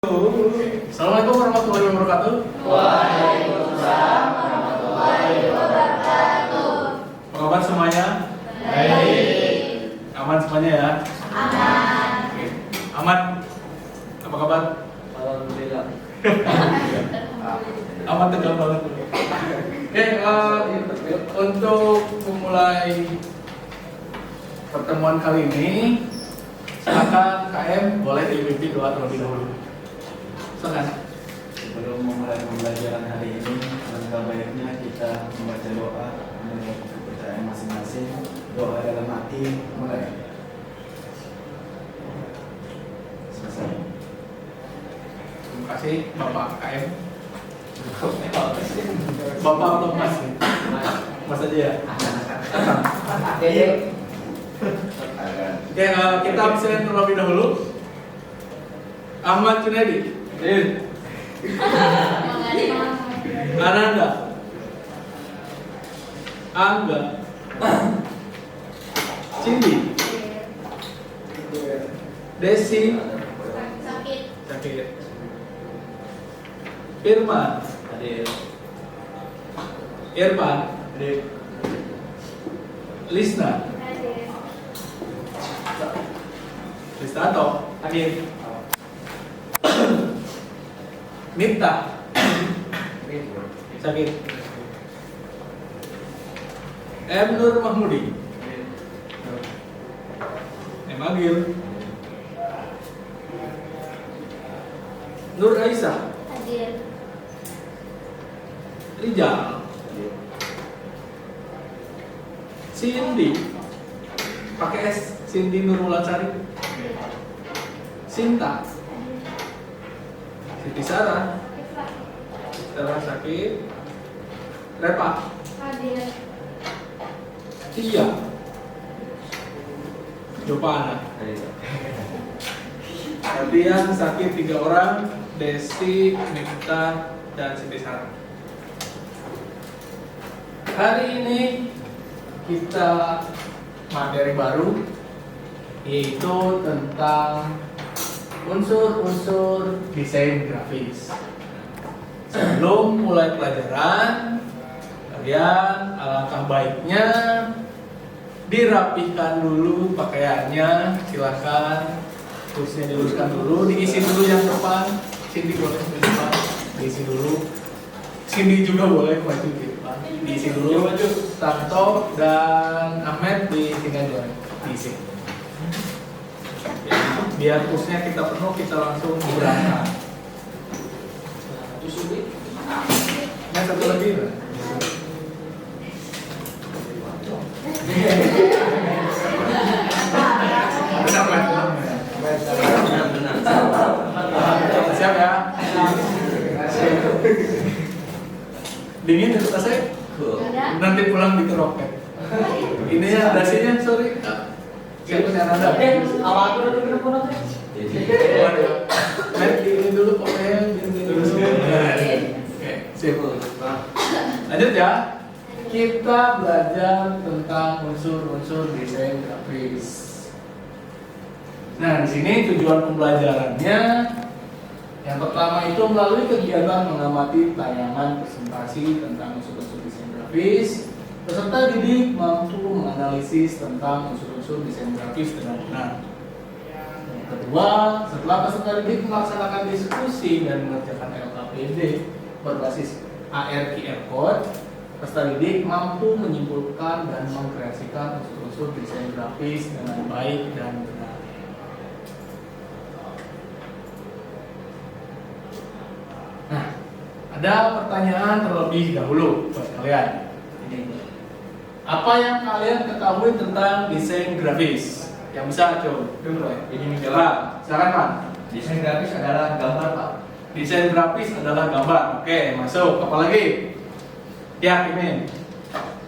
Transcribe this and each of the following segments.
Assalamualaikum warahmatullahi wabarakatuh. Waalaikumsalam warahmatullahi wabarakatuh. Apa kabar semuanya? Baik. Aman semuanya ya? Aman. Oke. Aman. Apa kabar? Alhamdulillah. Aman tegang banget. Oke, untuk memulai pertemuan kali ini, silakan KM boleh dipimpin doa terlebih dahulu. Silakan. Sebelum memulai pembelajaran hari ini, alangkah baiknya kita membaca doa menurut kepercayaan masing-masing. Doa dalam hati mulai. Selesai. Terima kasih Bapak KM. Bapak atau Mas? Mas aja ya. Oke, kita absen terlebih dahulu. Ahmad Junaidi. Ananda. Angga. Cindy. Desi. Sakit. Firman. Hadir. Irfan. Hadir. Lisna. Listato. Hadir. Nita. Sakit. M. Nur Mahmudi. M. Agil. Nur Aisyah. Rijal. Cindy. Pakai S. Cindy Nurulansari. Sinta. Siti Sarah. Sarah sakit. Repa. Tia. Jopana. Kemudian sakit 3 orang. Desti, Nita, dan Siti Sarah. Hari ini kita materi baru, yaitu tentang unsur-unsur desain grafis. Sebelum mulai pelajaran, kalian alangkah baiknya dirapihkan dulu pakaiannya. Silakan kursinya diluruskan dulu, diisi dulu yang depan. Cindy boleh ke depan, diisi dulu. Cindy juga boleh maju ke depan, diisi dulu. Tanto dan Ahmed di sini aja, diisi. Biar kursinya kita penuh, kita langsung berangkat. Nah, satu lagi lah. Siap ya? Dingin itu saya? Nanti pulang di roket. Ini ya dasinya, sorry. Siapa yang ada? Awal aku udah kena pun Ini dulu pokoknya ini dulu. Oke, sip. Lanjut ya. Kita belajar tentang unsur-unsur desain grafis. Nah, di sini tujuan pembelajarannya yang pertama itu melalui kegiatan mengamati tayangan presentasi tentang unsur-unsur desain grafis. Peserta didik mampu menganalisis tentang unsur-unsur desain grafis dengan benar. Yang kedua, setelah peserta didik melaksanakan diskusi dan mengerjakan LKPD berbasis AR/QR code, peserta didik mampu menyimpulkan dan mengkreasikan unsur-unsur desain grafis dengan baik dan benar. Nah, ada pertanyaan terlebih dahulu buat kalian. Apa yang kalian ketahui tentang desain grafis? Yang bisa coba dulu ya. Ini Pak, silakan Pak. Desain grafis adalah gambar, Pak. Desain grafis adalah gambar. Oke, masuk. Apalagi? Ya, Kimin.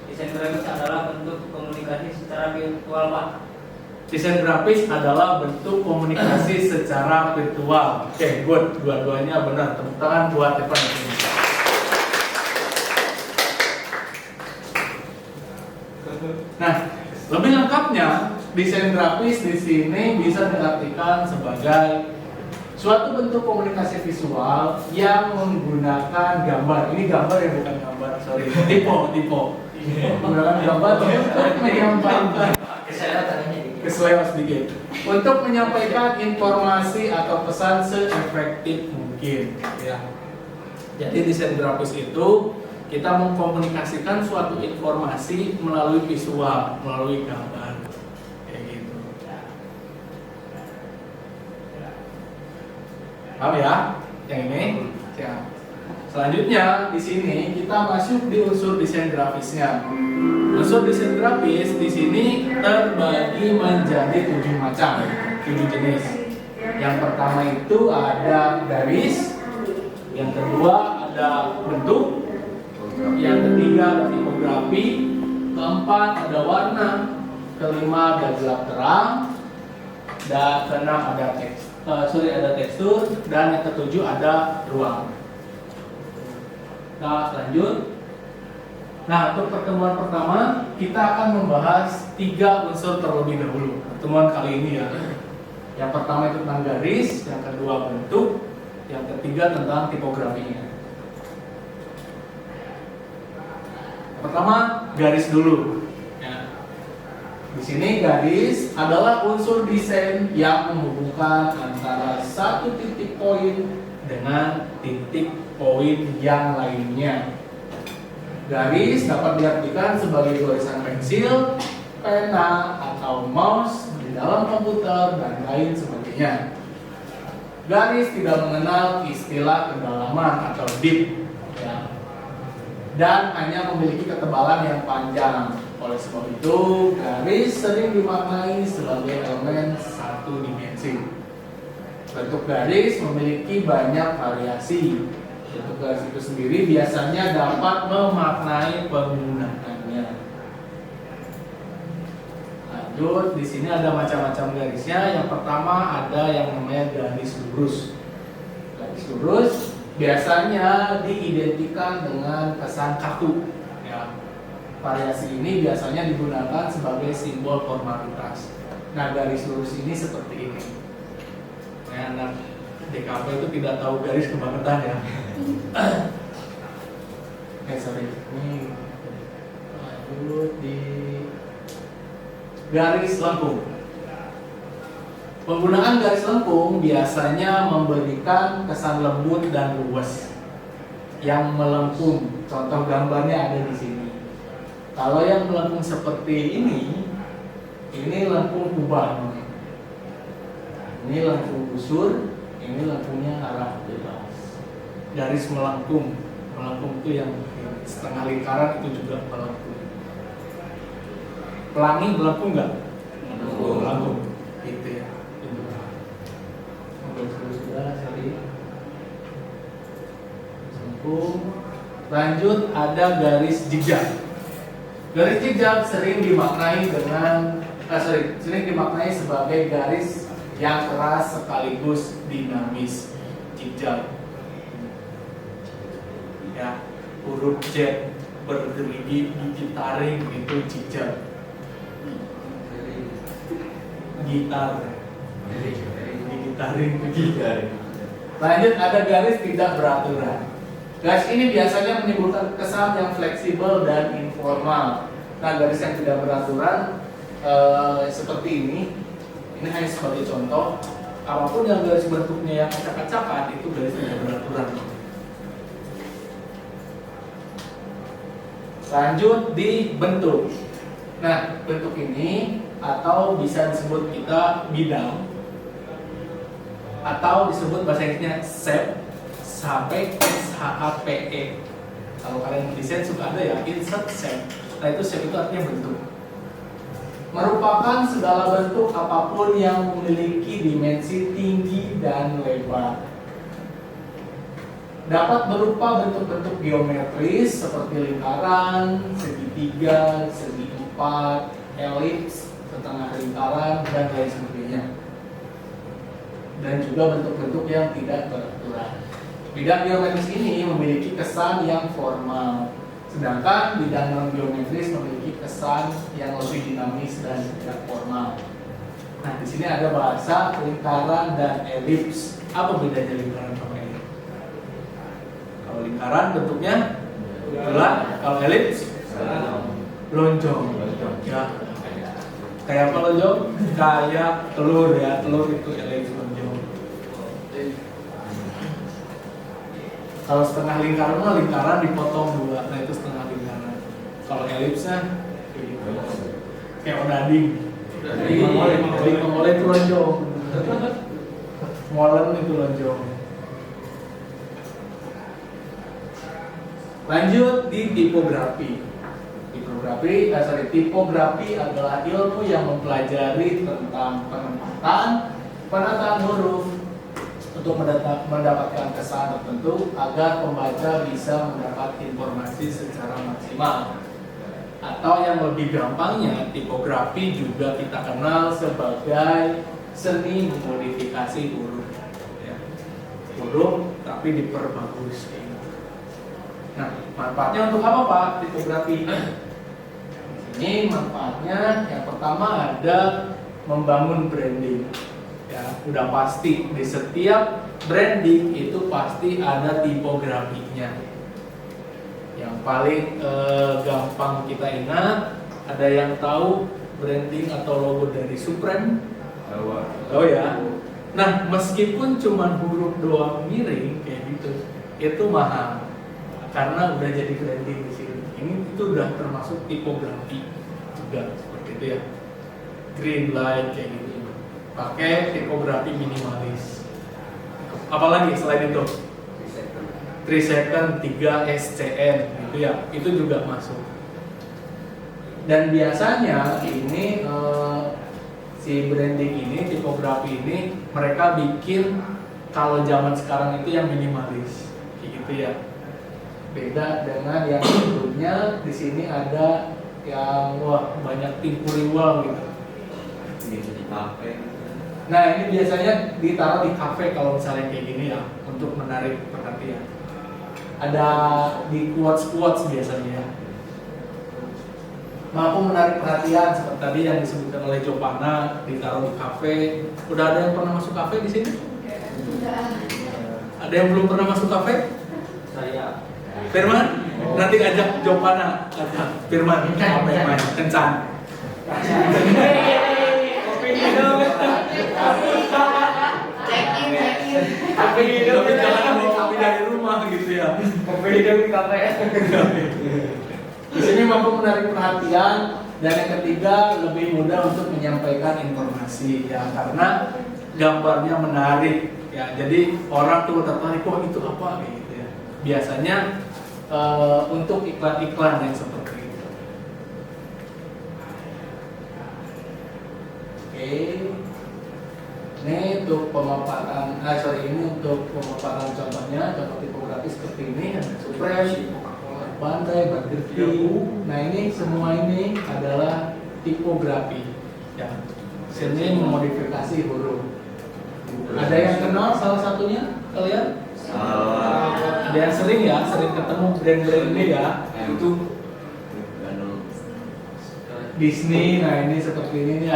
Desain grafis adalah bentuk komunikasi secara virtual, Pak. Desain grafis adalah bentuk komunikasi secara virtual. Oke, good. Dua-duanya benar. Tepuk tangan buat Evan. Nah, lebih lengkapnya desain grafis di sini bisa diartikan sebagai Suatu bentuk komunikasi visual yang menggunakan gambar. Ini gambar ya, bukan gambar, sorry. Tipo. Menggunakan gambar untuk menyampaikan keselewat sedikit. Untuk menyampaikan informasi atau pesan se-efektif mungkin. Ya. Jadi desain grafis itu kita mengkomunikasikan suatu informasi melalui visual, melalui gambar, kayak gitu. Paham ya? Yang ini? Ya. Selanjutnya di sini kita masuk di unsur desain grafisnya. Unsur desain grafis di sini terbagi menjadi 7 macam, 7 jenis. Yang pertama itu ada garis, yang kedua ada bentuk, yang ketiga ada tipografi, keempat ada warna, kelima ada gelap terang, dan keenam ada tekstur, dan yang ketujuh ada ruang. Nah, lanjut. Nah, untuk pertemuan pertama kita akan membahas 3 unsur terlebih dahulu. Pertemuan kali ini ya. Yang pertama itu tentang garis, yang kedua bentuk, yang ketiga tentang tipografinya. Pertama, garis dulu. Ya. Di sini garis adalah unsur desain yang menghubungkan antara satu titik poin dengan titik poin yang lainnya. Garis dapat diartikan sebagai tulisan pensil, pena, atau mouse di dalam komputer dan lain sebagainya. Garis tidak mengenal istilah kedalaman atau deep, ya, dan hanya memiliki ketebalan yang panjang. Oleh sebab itu, garis sering dimaknai sebagai elemen satu dimensi. Bentuk garis memiliki banyak variasi. Bentuk garis itu sendiri biasanya dapat memaknai penggunaannya. Lanjut, di sini ada macam-macam garisnya. Yang pertama ada yang namanya garis lurus. Garis lurus biasanya diidentikan dengan kesan kaku. Ya. Variasi ini biasanya digunakan sebagai simbol formalitas. Nah, garis lurus ini seperti ini. Nah, anak DKP itu tidak tahu garis kebangetan ya. Sorry. Ini lanjut di garis lengkung. Penggunaan garis lengkung biasanya memberikan kesan lembut dan luas yang melengkung. Contoh gambarnya ada di sini. Kalau yang melengkung seperti ini lengkung kubah. Ini lengkung busur, ini lengkungnya arah bebas. Garis melengkung itu yang setengah lingkaran itu juga melengkung. Pelangi melengkung nggak? Melengkung. Gitu ya. Sudah, sorry. Melengkung. Lanjut ada garis jejak. Garis jejak sering dimaknai sebagai garis yang keras sekaligus dinamis. Jejak. Ya, huruf Z bergerigi gigi taring itu jejak. Gitar. Gigi taring itu gitar. Lanjut ada garis tidak beraturan. Garis ini biasanya menimbulkan kesan yang fleksibel dan informal. Nah, garis yang tidak beraturan seperti ini hanya sebagai contoh. Apapun yang garis bentuknya yang acak-acakan itu garis tidak beraturan. Lanjut di bentuk. Nah, bentuk ini atau bisa disebut kita bidang atau disebut bahasa Inggrisnya shape sampai SHAPE. Kalau kalian desain suka ada ya insert shape. Nah, itu shape itu artinya bentuk. Merupakan segala bentuk apapun yang memiliki dimensi tinggi dan lebar. Dapat berupa bentuk-bentuk geometris seperti lingkaran, segitiga, segi empat, elips, setengah lingkaran, dan lain sebagainya. Dan juga bentuk-bentuk yang tidak beraturan. Bidang geometris ini memiliki kesan yang formal, sedangkan bidang non-geometris memiliki kesan yang lebih dinamis dan tidak formal. Nah, di sini ada bahasa lingkaran dan elips. Apa bedanya lingkaran sama elips? Kalau lingkaran bentuknya bulat, kalau elips lonjong. Ya. Kayak apa lonjong? Kayak telur ya, telur itu elips lonjong. Kalau setengah lingkaran mah lingkaran dipotong dua, nah itu setengah lingkaran. Kalau elipsnya kayak odading. Mongole itu lonjong. Molen itu lonjong. Lanjut di tipografi. Tipografi adalah ilmu yang mempelajari tentang penataan huruf untuk mendapatkan kesan tertentu agar pembaca bisa mendapat informasi secara maksimal. Atau yang lebih gampangnya, tipografi juga kita kenal sebagai seni memodifikasi huruf. Ya. Huruf tapi diperbagus. Nah, manfaatnya untuk apa Pak tipografi? Ini manfaatnya yang pertama ada membangun branding. Ya, udah pasti di setiap branding itu pasti ada tipografinya. Yang paling gampang kita ingat, ada yang tahu branding atau logo dari Supreme? Oh ya. Nah, meskipun cuma huruf doang miring kayak gitu, itu mahal karena udah jadi branding di sini. Ini itu udah termasuk tipografi juga seperti itu ya. Green light kayak gitu. Pakai tipografi minimalis. Apalagi selain itu? 3 second, 3 SCN gitu ya. Itu juga masuk. Dan biasanya ini si branding ini, tipografi ini mereka bikin kalau zaman sekarang itu yang minimalis kayak gitu ya. Beda dengan yang sebelumnya, di sini ada yang wah banyak timpuriwal gitu. Di kafe. Nah ini biasanya ditaruh di kafe kalau misalnya kayak gini ya, untuk menarik perhatian. Ada di quotes biasanya. Mampu menarik perhatian seperti tadi yang disebutkan oleh Jopana, ditaruh di kafe. Udah ada yang pernah masuk kafe di sini? Ada yang belum pernah masuk kafe? Saya. Firman, nanti ajak Jopana, ajak Firman, apa yang main, kencan. Kopi hidup. Kopi hidup, jangan bawa kopi dari rumah gitu ya. Kopi hidup di kafe. Di sini mampu menarik perhatian, dan yang ketiga lebih mudah untuk menyampaikan informasi ya, karena gambarnya menarik ya. Jadi orang tuh tertarik, wah itu apa gitu ya. Biasanya untuk iklan-iklan yang seperti itu. Oke. Ini untuk pemaparan, ini untuk pemaparan contohnya, contoh tipografi seperti ini, ada Supreme, Bandai, Batirti. Nah ini semua ini adalah tipografi, ya. Seni memodifikasi huruf. Ada yang kenal salah satunya kalian? Ada yang sering ketemu brand-brand ini ya. Itu Disney. Nah ini seperti ini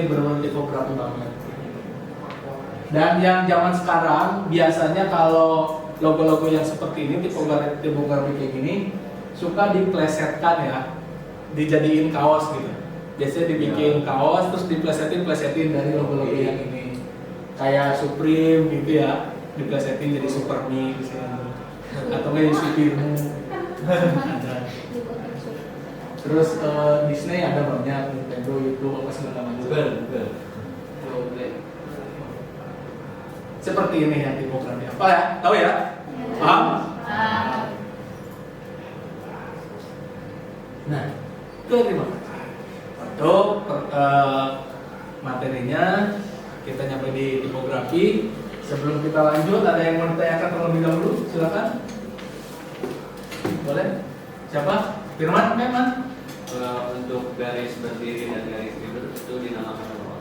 benar-benar tipografi banget. Dan yang zaman sekarang biasanya kalau logo-logo yang seperti ini, tipografi kayak gini, suka diplesetkan ya, dijadiin kaos gitu. Biasanya dibikin kaos terus diplesetin dari logo-logo yang ini, kayak Supreme gitu ya, diplesetin jadi Supermi atau kayak Supirmu. Ada. Terus Disney ada banyak, Nintendo itu apa segala macam. Google. Seperti ini ya tipografi. Apa ya? Tahu ya? Paham? Nah, terima kasih. Untuk materinya kita nyampe di tipografi. Sebelum kita lanjut, ada yang mau ditanyakan terlebih dahulu? Silakan. Boleh? Siapa? Firman? Memang? Untuk garis berdiri dan garis tidur itu dinamakan apa?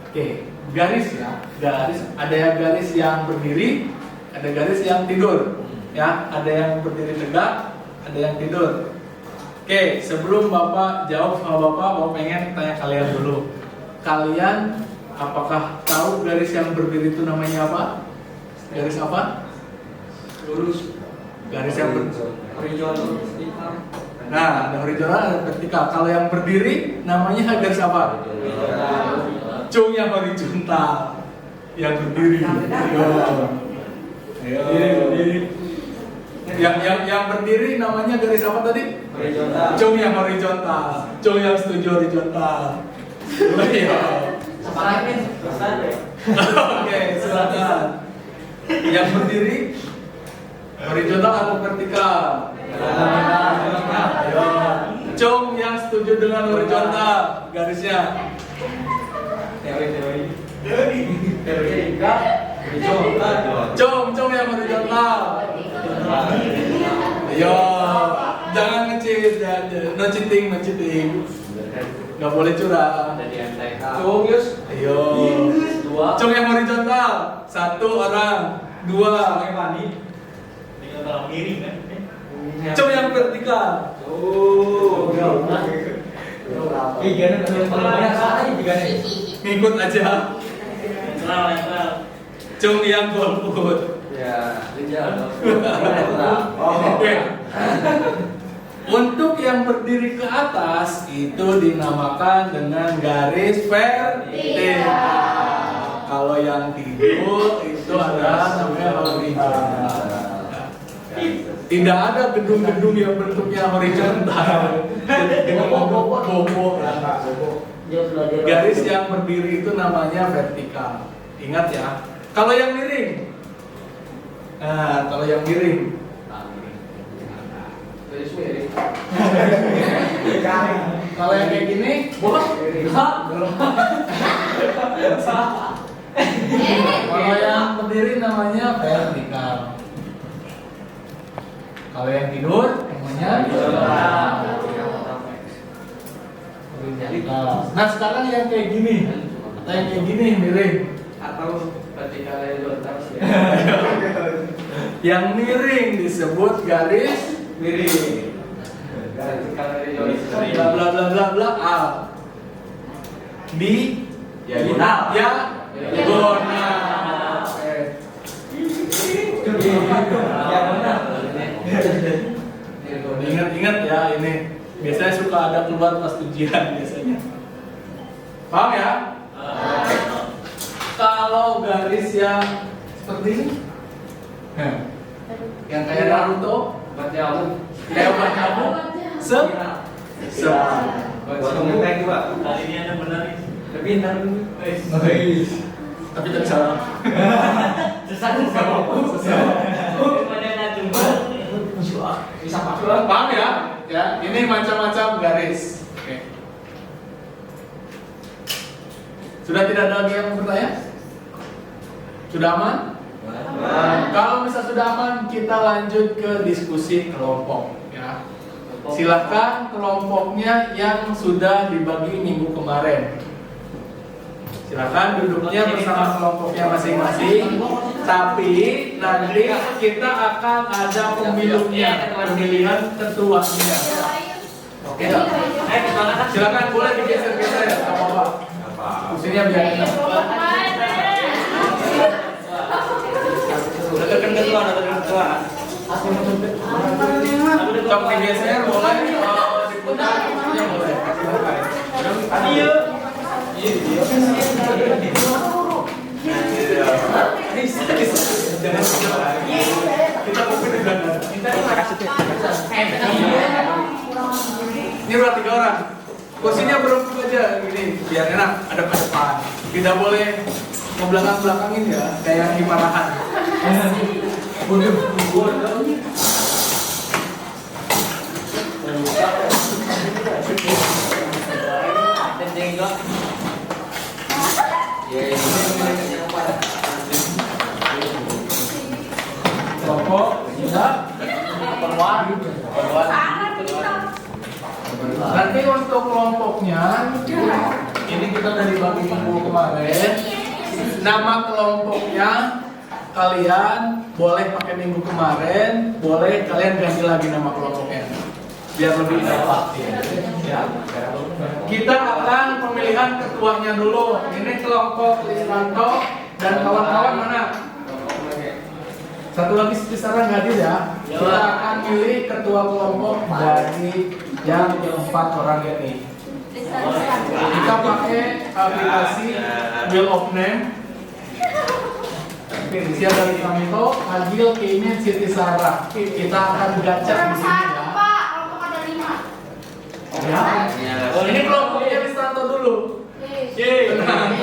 Oke, garis ya. Garis, ada yang garis yang berdiri, ada garis yang tidur. Ya, ada yang berdiri tegak, ada yang tidur. Oke, sebelum Bapak jawab sama Bapak pengen tanya kalian dulu. Kalian apakah tahu garis yang berdiri itu namanya apa? Garis apa? Lurus. Garis yang Horizontal. Nah, ada horizontal, ada vertikal. Kalau yang berdiri namanya garis apa? Cung yang horizontal. Yang berdiri. Berdiri. Yang berdiri namanya garis apa tadi? Horizontal. Cung yang horizontal. Cung yang setuju horizontal. Iya. Separatin. Oke, silakan. Yang berdiri horizontal atau vertikal? Ayo. Cung yang setuju dengan horizontal garisnya. Teori. Cung yang horizontal. Ayo, jangan nge-cheat, no cheating. Nggak boleh curang. Jadi antai. Cung, Yus. Ayo. Cung yang horizontal. 1 orang, 2. Kalau miring kan. Cung yang vertikal. Ngikut aja. Netral. Cung yang golput. Ya, rinjal. Oke. Untuk yang berdiri ke atas itu dinamakan dengan garis vertikal. Kalau yang tidur itu adalah namanya horizontal. Tidak ada gedung-gedung yang bentuknya horizontal. Dengan bobo. Garis yang berdiri itu namanya vertikal. Ingat ya. Kalau yang miring. Nah, kalau yang miring. Garis miring. Kalau yang kayak gini, bos. Kalau yang berdiri namanya vertikal. Kalau yang tidur namanya horizontal. Nah, sekarang yang kayak gini. Atau yang kayak gini miring. Atau vertikal horizontal. Yang miring disebut garis Miring. Vertikal horizontal. bla bla bla bla bla A. Di Diagonal. ya diagonal. Ingat ya ini. Biasanya suka ada keluar pas ujian biasanya. Paham ya? Kalau garis yang seperti ini, yang kayak Naruto, Baca kayak obat nyamuk, se. Baca ngetek Pak. Kali ini ada benar nih. Tapi ntar dulu. Tapi tidak salah. Sesat. Bisa Pak. Paham ya? Ya, ini macam-macam garis. Oke. Sudah tidak ada lagi yang bertanya? Sudah aman? Kalau misalnya sudah aman, kita lanjut ke diskusi kelompok. Ya. Silakan kelompoknya yang sudah dibagi minggu kemarin. Silakan duduknya bersama kelompoknya masing-masing. Tapi nanti kita akan ada pemilihannya, pemilihan ketuanya. Oke? Silakan boleh digeser-geser, nggak apa-apa. Kursinya biar enak. Udah tekan ketua. Cok digeser boleh, diputar kursinya boleh. Ayo. Kita mungkin dengan ini udah 3 orang. Kursinya berempuk aja gini, biar enak ada ke depan. Tidak boleh ngebelakang-belakangin ya, kayak di marahan. Kelompok sudah keluar. Nanti untuk kelompoknya ini kita dari bagi minggu kemarin. Nama kelompoknya kalian boleh pakai minggu kemarin, boleh kalian ganti lagi nama kelompoknya biar lebih dapat. Ya. Kita akan pemilihan ketuanya dulu. Ini kelompok Lisanto dan kawan-kawan mana? Satu lagi sekarang nggak hadir ya. Kita akan pilih ketua kelompok dari yang keempat orang ini. Kita pakai aplikasi Wheel of Name. Inisial dari Kamito, Agil, Kayaknya, Siti Sarah. Kita akan gacha di sini ya. Pak, kelompok ada 5. Ya. Oh, ini kelompoknya Ristanto dulu. Tenang.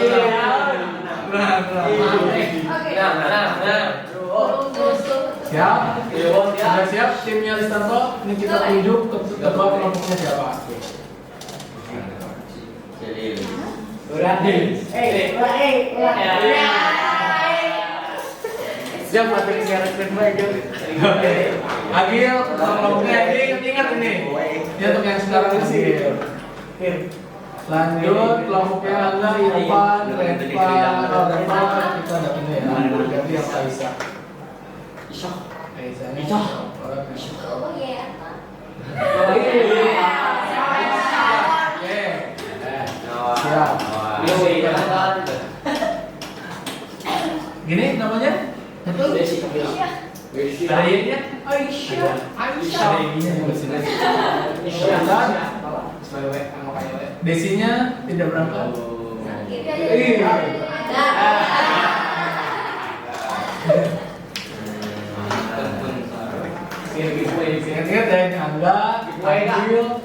Siap? Sudah siap timnya Ristanto? Ini kita tunjuk ketua kelompoknya siapa? Siap, pakai karakter Agil. Agil, kelompoknya ini ingat ini. Dia untuk yang sekarang ini sih. Lanjut, kelompoknya Angga, Irfan, Reva, kita ada ini ya. Ganti yang Aisyah. Aisyah. Oh iya. Oke. Siap. Gini namanya? Betul? Ada Y-nya? Aisyah. Desinya tidak berangkat. Ingat ya, Angga, Agil.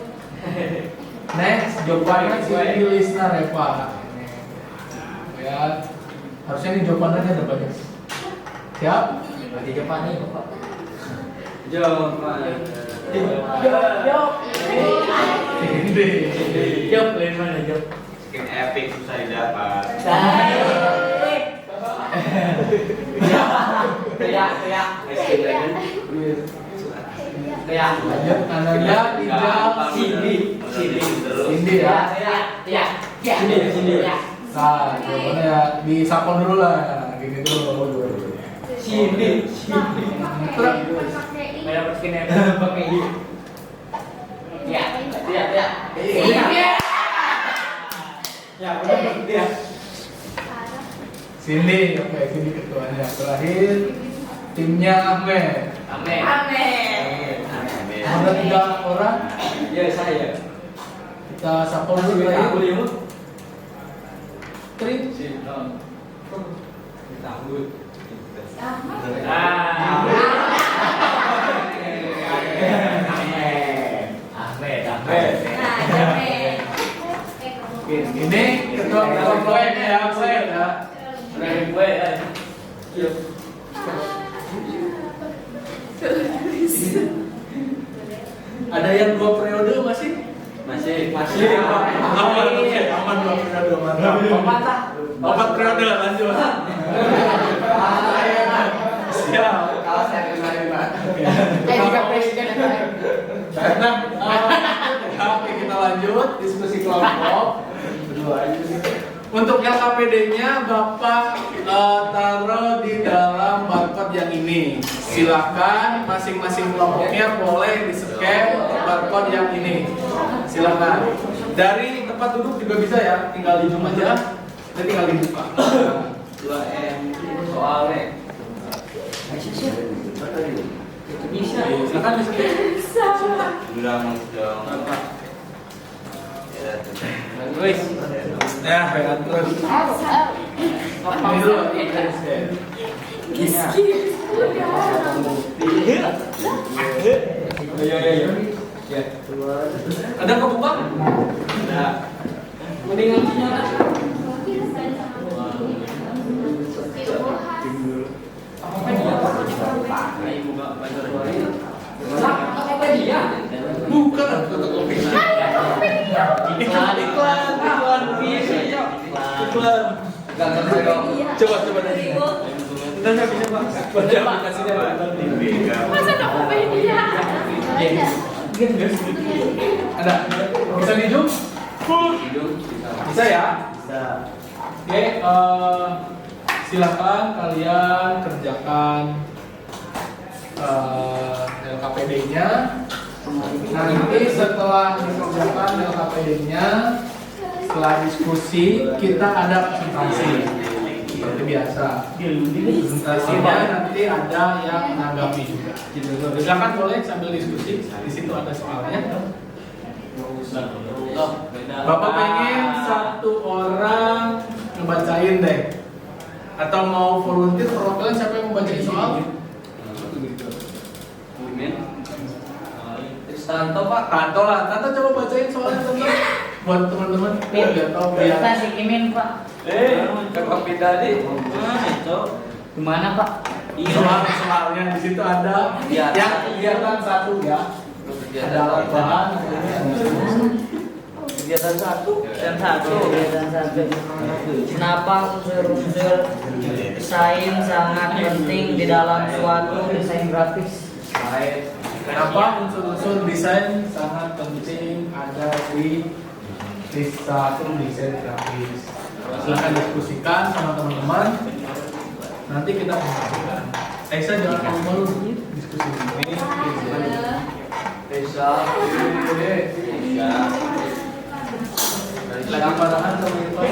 Next, jawabannya Siti, Lisna, Reva. Ya, harusnya ini jawabannya ada banyak. Siap? Berarti jawabannya Bapak. Jawab lain mana jawab? Skin epic susah didapat. Lanjut, Ananda, Ijal, Cindy ya. Nah, jawabannya di sapon dulu lah, gitu. Terus, Kayak dapat skin pakai ini. Cindy, oke, Cindy ketuanya. Terakhir, timnya Ahmed. Ada 3 orang, Ya saya. kita sapon dulu ya. Tri, ini ketua kelompoknya ya, Ahmed ya. Ada yang 2 periode masih? Masih. Aman 2 periode, mantap. 4 periode, lanjut. Siap. Kalau saya kemarin Pak. Jika presiden nah, oke, kita lanjut diskusi kelompok. Untuk LKPD-nya Bapak taruh di dalam barcode yang ini. Silakan masing-masing kelompoknya boleh di-scan barcode yang ini. Silakan. Dari tempat duduk juga bisa ya, tinggal di zoom aja. Kita tinggal dibuka. 2M Soalnya. Bisa. Silakan bisa. udah mas dong. Wis. Ya, pegang terus. Ini dulu. Ya. Ada kebuka? Ada. Mending langsung nyala. Bukan fotokopi. Iklan. Coba tadi. Kita nggak bisa Pak. Pada aplikasinya Masa Tokopedia? ada. Bisa di zoom? Bisa ya? Bisa. Oke, silakan kalian kerjakan LKPD-nya. Nanti setelah dikerjakan LKPD-nya, setelah diskusi kita ada presentasi. seperti biasa. Presentasinya nanti ada yang menanggapi juga. Silakan boleh sambil diskusi. Di situ ada soalnya. Bapak pengen satu orang ngebacain deh. Atau mau volunteer perwakilan siapa yang mau bacain soal? Tanto Pak. Tanto lah, Tanto coba bacain soalnya Tanto buat teman-teman biar tahu Kita biar. si Kimin Pak. Kakak tadi. Itu. Gimana Pak? Soalnya di situ ada Iya. yang kegiatan satu ya. Ada alat bahan, Kegiatan satu. Dan satu. Dan satu. Kenapa unsur-unsur desain sangat penting di dalam suatu desain grafis? Kenapa unsur-unsur desain sangat penting ada di satu desain grafis? Silahkan diskusikan sama teman-teman. Nanti kita diskusikan. Aisyah jangan malu-malu diskusi ini. Desa. Lagi parahan sama Irfan.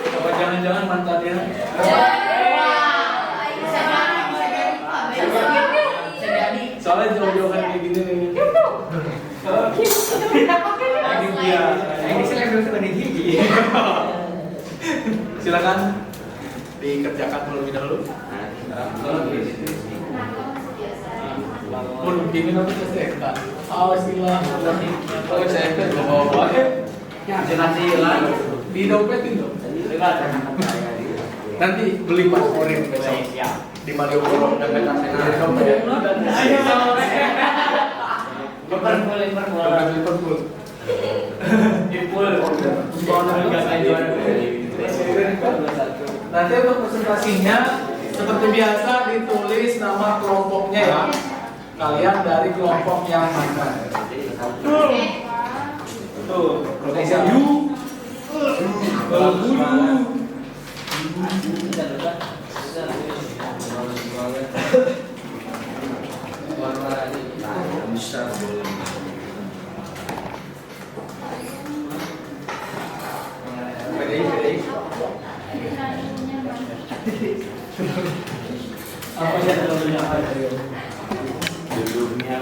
Apa jangan-jangan mantannya? Soalnya jauh-jauhan kayak gini nih. Lagi dia. Ini saya belum ketemu gigi. Silakan dikerjakan terlebih dahulu. Pun begini nanti STK. Awas hilang. Kalau STK gak bawa Jenasi hilang. di dompet itu. Nanti beli pasporin besok di Malioboro dan dompet. Liverpool. Dompet Liverpool. Nanti untuk presentasinya seperti biasa ditulis nama kelompoknya ya. Kalian dari kelompok yang mana? Tuh, Indonesia U. Apa yang terlalu apa ya? Judulnya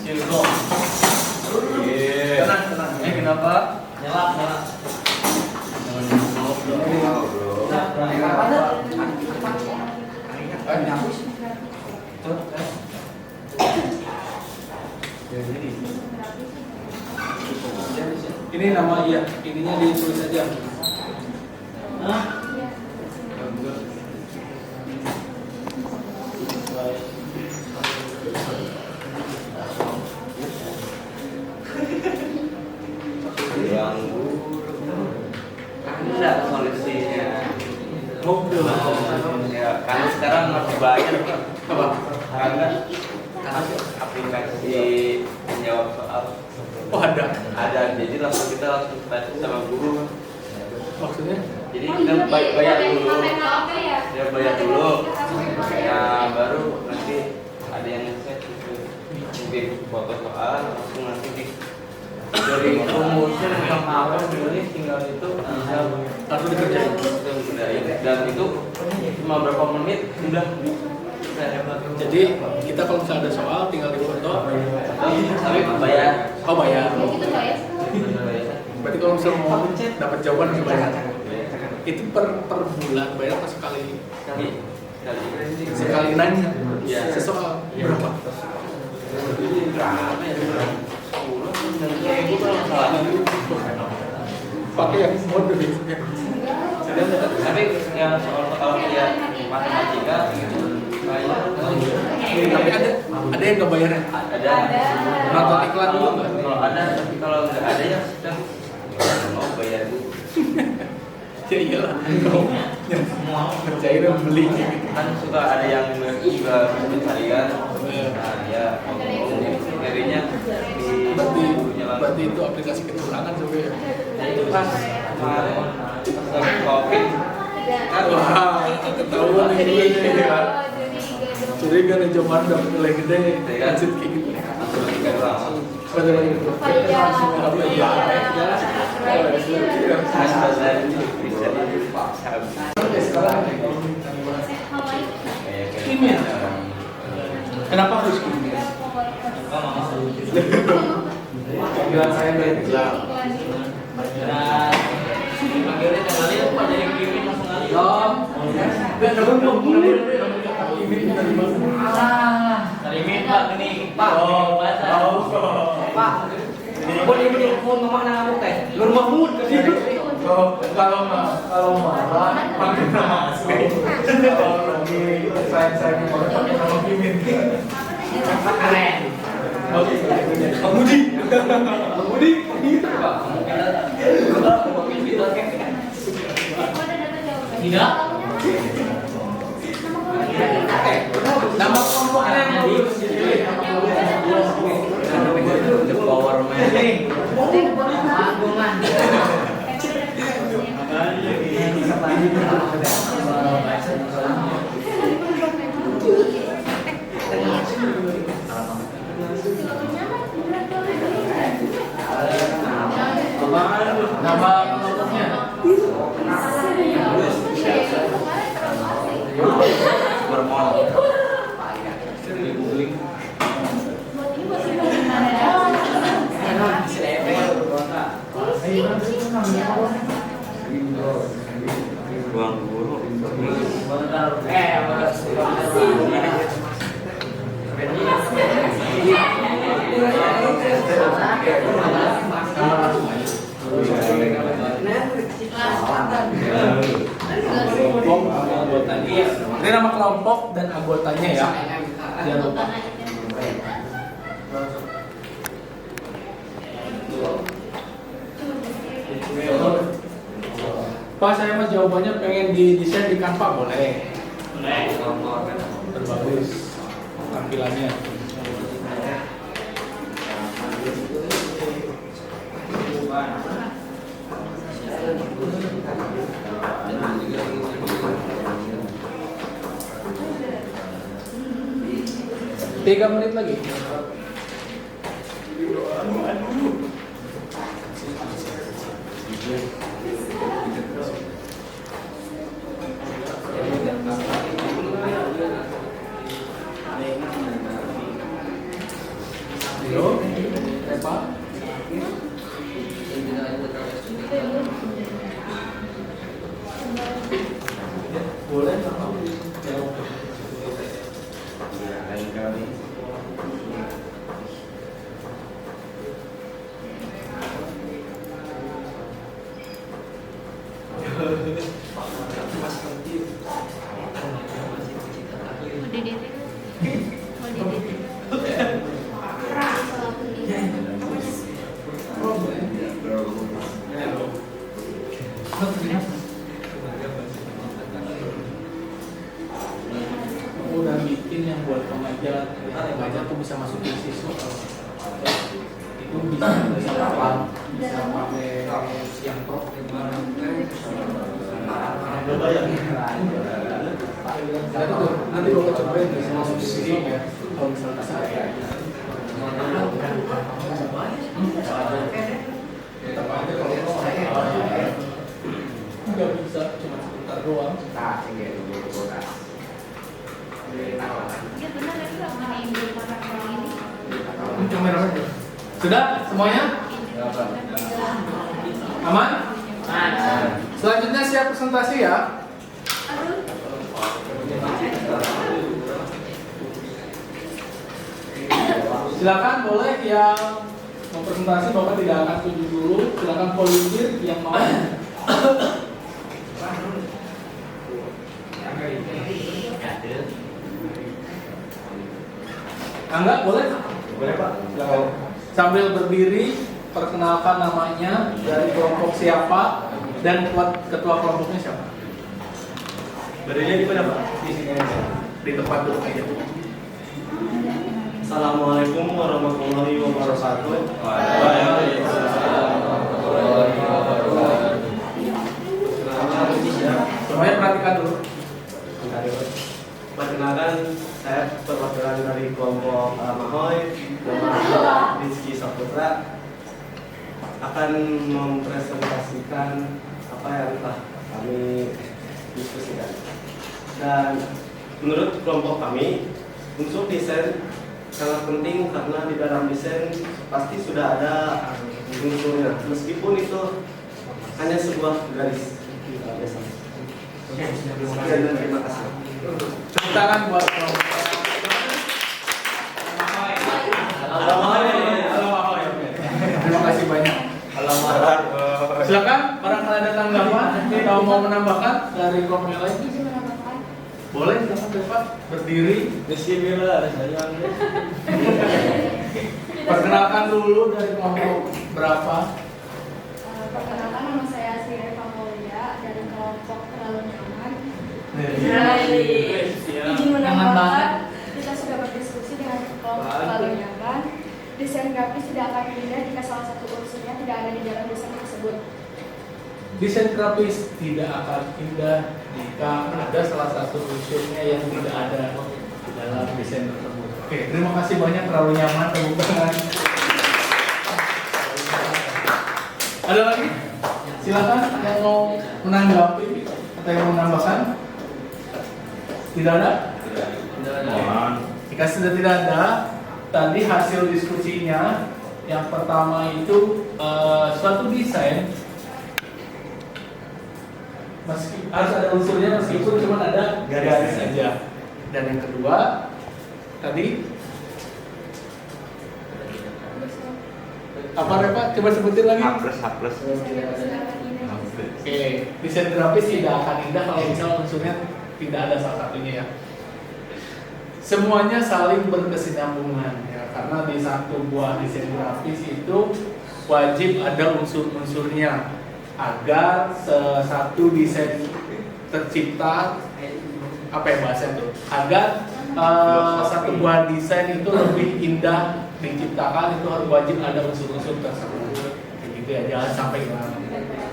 Cilgo. Tenang. Kenapa? Nyelak. Ini nama iya, ininya ditulis aja. ada solusinya. Mobil. Ya, karena sekarang masih banyak Apa? karena aplikasi menjawab soal Oh ada. ada, jadi langsung kita langsung tanya sama guru. Maksudnya? Jadi kita bayar dulu, ya bayar dulu. Nah baru nanti ada yang nge-set gitu, mungkin foto soal langsung nanti dari rumusan yang mau nulis tinggal itu bisa Langsung dikerjain. dan itu cuma berapa menit udah. Jadi kita kalau misalnya ada soal tinggal difoto. Tapi bayar. Oh bayar. Itu bayar. Berarti kalau misalnya mau dapat jawaban harus bayar. Itu per bulan bayar atau sekali? Sekali nanya. Iya. Sesoal berapa? Berapa ya? 10.000 kalau nggak salah. Pakai yang mode deh. Tapi yang soal dia matematika bayar. Tapi ada yang nggak bayarnya. Ada. Nonton iklan dulu nggak? Kalau ada, tapi kalau nggak ada ya sudah mau bayar dulu. Ya iyalah. Kau mau kerjain dan beli gitu. Kan suka ada yang juga pencarian. Nah ya ngomong dirinya di gurunya langsung. Berarti itu aplikasi kecurangan sebenarnya. Nah, itu pas kemarin pas lagi COVID kan Wah, ketahuan ini ya. Curiga nih zaman dapat nilai gede, kayak gitu. langsung dikasih langsung. Pada lagi. Langsung apa ya? Kimia. Kenapa harus kimia? Panggilan saya dari Dan dipanggilnya kembali pada yang kirim langsung kali. Dari min Pak ini Pak. Pak. Boleh telepon mama nang aku teh. Nur Mahmud ke situ. Kalau marah panggil nama asli. Kalau lagi saya mau panggil nama Mimin. Keren. Bang Budi. Bang Budi, gitu Pak. Tidak. Nama kelompoknya yang bagus. The Power Man. Agungan. Nama kelompoknya. Bermol. Ruang guru. Kelompok anggotanya. Ini nama kelompok dan anggotanya ya. Jangan lupa. Pak, saya mah jawabannya pengen didesain di Canva boleh. Berbagus tampilannya. Tiga menit lagi. Halo, Eva. Boleh nggak? Lain kali. Udah bikin yang buat pengajar, pengajar tuh bisa masukin siswa itu bisa apa? Bisa pakai yang pro nanti gue cobain bisa masuk di sini ya kalau misalnya saya tetap aja kalau nggak bisa cuma sebentar doang. Kamera aja. Sudah semuanya? Aman? Selanjutnya siap presentasi ya. Silakan boleh yang mau presentasi Bapak tidak akan tunjuk dulu. Silakan volunteer yang mau. Angga boleh? Boleh Pak. Silakan. Sambil berdiri perkenalkan namanya, dari kelompok siapa dan ketua kelompoknya siapa. Berdirinya di mana Pak? Di sini aja. Di tempat duduk aja. Assalamualaikum warahmatullahi wabarakatuh. Semuanya perhatikan dulu. Perkenalkan, saya perwakilan dari kelompok Alamahoy, nama Rizky Saputra. akan mempresentasikan apa yang telah kami diskusikan. Dan menurut kelompok kami, unsur desain sangat penting karena di dalam desain pasti sudah ada unsurnya, meskipun itu hanya sebuah garis. Sekian dan terima kasih. Tepuk tangan buat kelompok. Terima kasih banyak. Silakan, barangkali ada tanggapan atau mau menambahkan dari kelompok yang lain. Izin menambahkan. Boleh, silakan Bapak berdiri. Perkenalkan dulu dari kelompok berapa? Perkenalkan, nama saya Sri Pamaulia dari kelompok Terlalu Nyaman. Izin menambahkan, kita sudah berdiskusi dengan kelompok Terlalu Nyaman. Desain grafis tidak akan indah jika salah satu unsurnya tidak ada di dalam desain tersebut. Desain grafis tidak akan indah jika ada salah satu unsurnya yang tidak ada di dalam desain tersebut. Oke, terima kasih banyak, terlalu nyaman, tepuk tangan. Ada lagi? Silakan yang mau menanggapi atau yang mau menambahkan. Tidak ada? Jika sudah tidak ada, tadi hasil diskusinya yang pertama itu suatu desain harus ada unsurnya meskipun cuma ada garis saja. Dan yang kedua tadi apa Pak? Coba sebutin lagi. H+. Oke, desain grafis tidak akan indah kalau misalnya unsurnya tidak ada salah satunya ya. Semuanya saling berkesinambungan ya, karena di satu buah desain grafis itu wajib ada unsur-unsurnya agar satu desain tercipta apa ya bahasa itu, agar satu buah desain itu lebih indah diciptakan itu harus wajib ada unsur-unsur tersebut. Begitu ya, jangan sampai hilang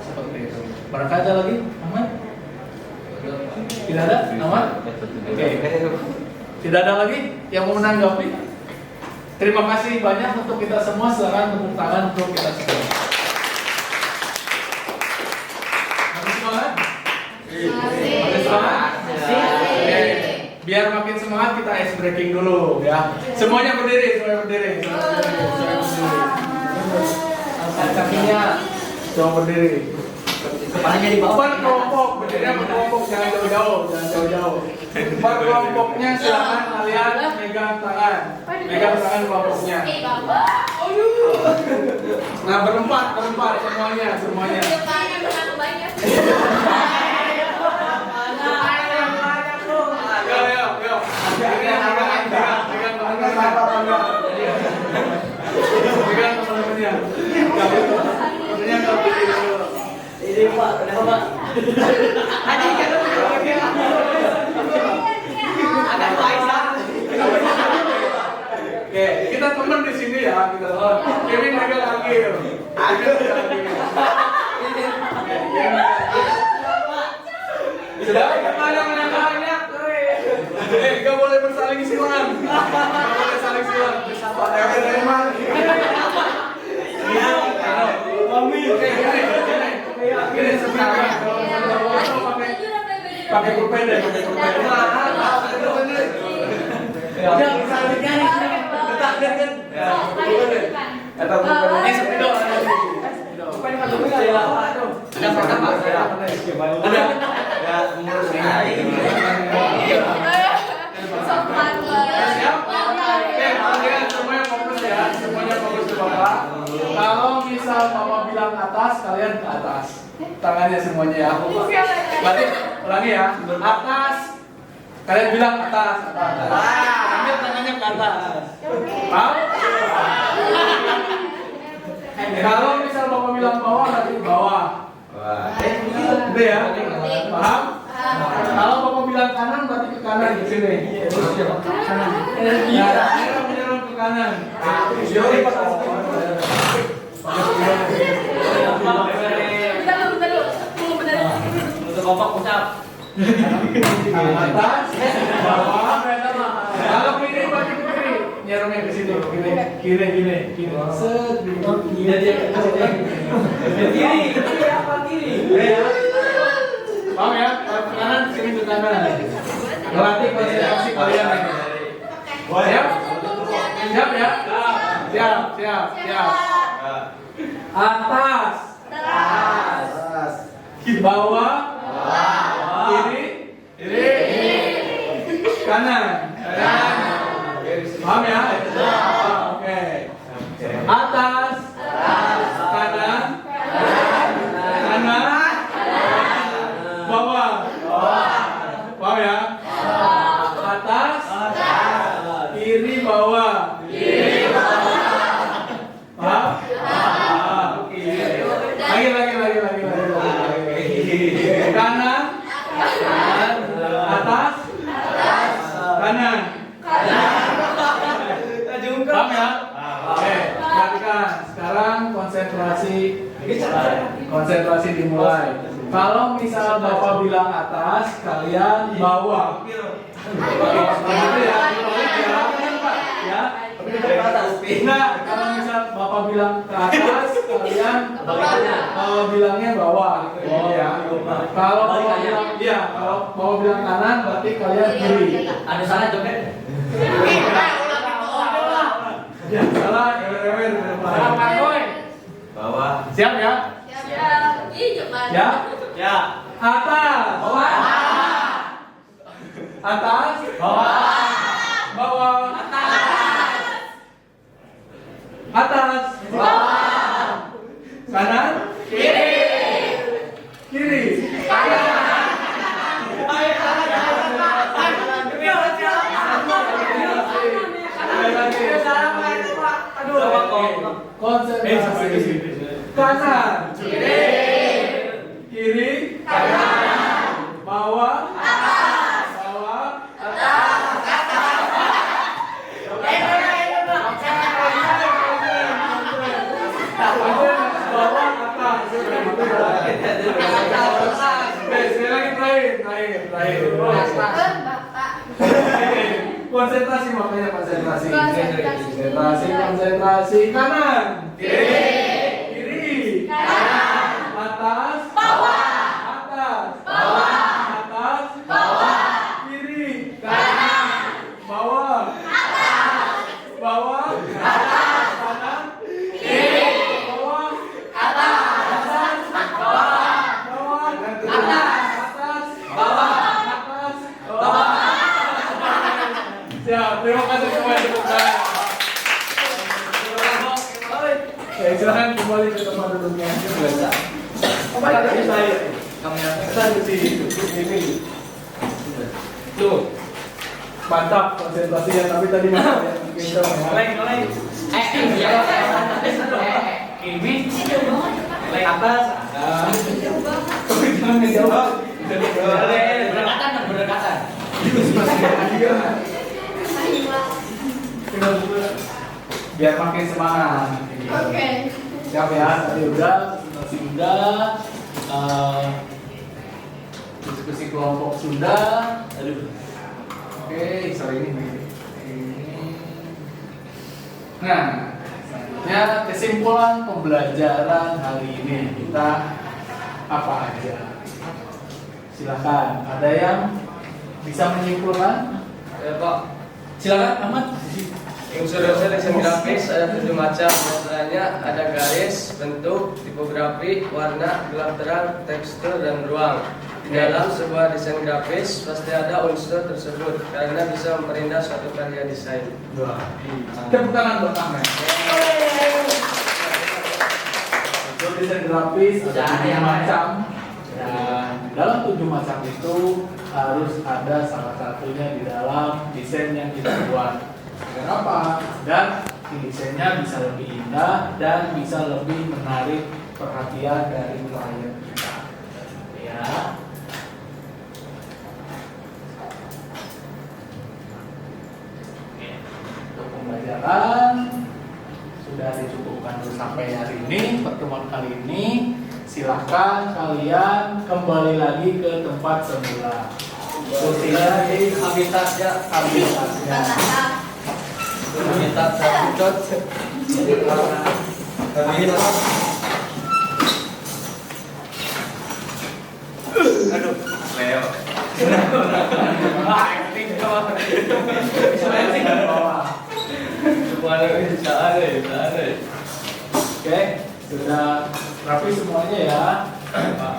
seperti itu. Barangkali ada lagi, aman? Tidak ada, aman? Oke. Tidak ada lagi yang mau menanggapi? Terima kasih banyak untuk kita semua. Silakan tepuk tangan untuk kita semua. Makin semangat? Makin semangat? Oke. Biar makin semangat kita ice breaking dulu ya. Semuanya berdiri, semuanya berdiri. Angkat kakinya, semua berdiri. Kepalanya di bawah. Berkelompok, berdirinya berkelompok, jangan jauh-jauh, jangan jauh-jauh. Berkelompoknya silakan kalian megang tangan kelompoknya. Nah berempat semuanya. Yo. Pegang teman-temannya. Ini Pak, kenapa Pak? Ada Faisal. Oke, kita teman di sini ya, kita teman. Kevin megang lagi. Sudah banyak. Gak boleh bersaling silang. Gak boleh saling silang. Gini sebenarnya pakai pulpen deh. Semuanya fokus ke Bapak. Kalau misal Bapak bilang atas, kalian ke atas. Tangannya semuanya ya. Berarti ulangi ya. Atas. Kalian bilang atas. Ambil tangannya ke atas. Paham? Kalau misal Bapak bilang bawah, nanti bawah. Udah ya? Paham? Kalau Bapak bilang kanan, berarti ke kanan di sini. Kanan. Menyerang ke kanan. Untuk kompak ucap. Atas, bawah. Kalau kiri bagi ke kiri, nyerongnya ke sini. Kiri. Set, kiri. Paham ya? Kanan sini ke kanan. Melatih konsentrasi kalian ini. Siap ya? Siap. Atas. Bawah. Kiri. Kanan. Paham ya? Oke. Atas. Kanan. Bawah. Paham ya? Atas. Kiri, bawah. Paham? Lagi. Kanan. Atas. Kanan. Paham ya? Oke, perhatikan. Sekarang konsentrasi dimulai. Kalau misal Bapak bilang atas, kalian bawah. Begitu ya, ya. Nah, kalau misal Bapak bilang ke atas, kalian bilangnya bawah, gitu ya. Kalau Bapak bilang kanan, berarti kalian kiri. Ada salah joget? Ya, salah, Bawah. siap ya? Ya. Atas. Atas. Bawah. Atas. Kanan. Kiri. Konsentrasi. Kanan. Kiri. Bawah. Terakhir. Konsentrasi makanya konsentrasi. Konsentrasi kanan. Kiri. Atas. Kiri. Bawah. Kanan. Siap, terima kasih semua yang tepuk tangan. Silakan kembali ke tempat duduknya. Kamera di sini. Tuh, mantap konsentrasinya. Tapi tadi masih kencang ya. Ini atas. Jangan ngejawab. Berdekatan. Biar makin semangat. Oke. Siap ya, tadi udah, presentasi udah, diskusi kelompok sudah. Oke, sorry ini. Nah, selanjutnya kesimpulan pembelajaran hari ini kita apa aja? Silakan, ada yang bisa menyimpulkan? Ya Pak, Silakan, Ahmad. unsur-unsur desain grafis ada 7 macam, diantaranya ada garis, bentuk, tipografi, warna, gelap terang, tekstur, dan ruang. Di dalam sebuah desain grafis pasti ada unsur tersebut karena bisa memperindah suatu karya desain. Tepuk tangan buat Ahmad. Unsur desain grafis ada 7 macam. Dan dalam 7 macam itu harus ada salah satunya di dalam desain yang kita buat. Kenapa? Dan desainnya bisa lebih indah dan bisa lebih menarik perhatian dari klien kita. Ya. Untuk pembelajaran sudah dicukupkan dulu sampai hari ini, pertemuan kali ini. Silahkan kalian kembali lagi ke tempat semula. Kursinya di habitatnya. Kita cocok. Aduh, Leo. Oke, sudah rapi semuanya ya. Pak,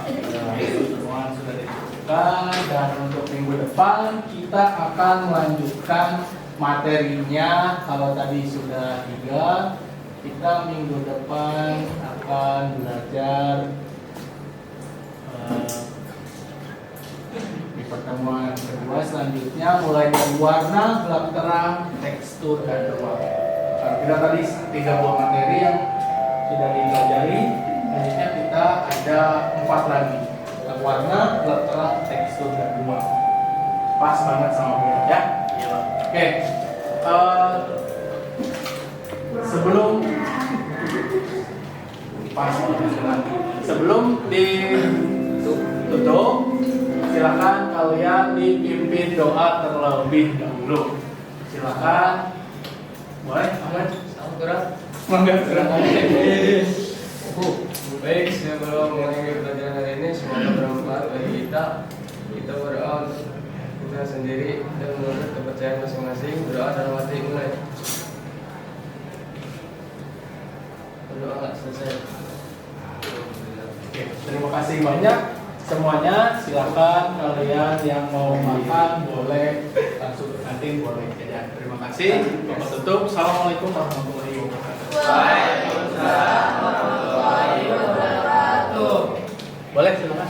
semua sudah ditentukan dan untuk minggu depan kita akan melanjutkan materinya. Kalau tadi sudah 3, kita minggu depan akan belajar di pertemuan kedua selanjutnya mulai dari warna, gelap terang, tekstur dan ruang. Kita tadi 3 buah materi yang sudah dipelajari. Selanjutnya kita ada 4 lagi. Warna, gelap terang, tekstur dan ruang. Pas banget sama gue ya. Oke. Sebelum ditutup, silakan kalian dipimpin doa terlebih dahulu. Silakan. Boleh, Ahmad? Mangga kurang aja. Baik, sebelum mengakhiri pelajaran hari ini, semoga bermanfaat bagi kita. Kita berdoa untuk kita sendiri dan menurut kepercayaan masing-masing. Berdoa dalam hati mulai. Berdoa nggak selesai. Oke, terima kasih banyak semuanya. Silakan kalian yang mau makan boleh langsung ke kantin, boleh jajan. Terima kasih. Kita tutup. Assalamualaikum warahmatullahi wabarakatuh. Waalaikumsalam warahmatullahi wabarakatuh. Boleh silakan.